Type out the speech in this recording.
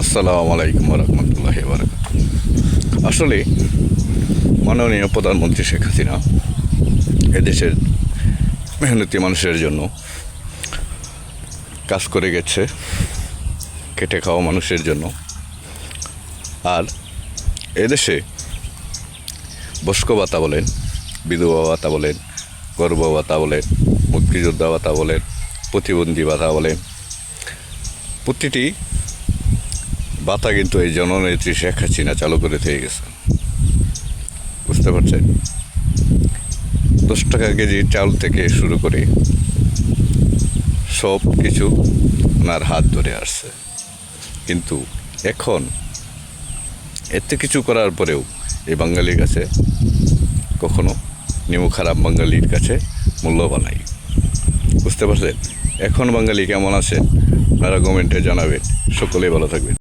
আসসালামু আলাইকুম রহমতুল্লাহ বারাকাতুহু। আসলে মাননীয় প্রধানমন্ত্রী শেখ হাসিনা এদেশের মেহনতি মানুষের জন্য কাজ করে গেছে, খেটে খাওয়া মানুষের জন্য। আর এদেশে বয়স্ক ভাতা বলেন, বিধবা ভাতা বলেন, গর্ভ ভাতা বলেন, মুক্তিযোদ্ধা ভাতা বলেন, প্রতিবন্ধী ভাতা বলেন, প্রতিটি ভাতা কিন্তু এই জননেত্রী শেখ হাসিনা চালু করে দিয়ে গেছে। বুঝতে পারছেন? 10 টাকা কেজি চাল থেকে শুরু করে সব কিছু ওনার হাত ধরে আসছে। কিন্তু এখন এত কিছু করার পরেও এই বাঙালির কাছে কখনো নিমু খারাপ বাঙালির কাছে মূল্যবান নাই। বুঝতে পারছেন? এখন বাঙালি কেমন আছে আপনারা কমেন্টে জানাবেন। সকলেই ভালো থাকবেন।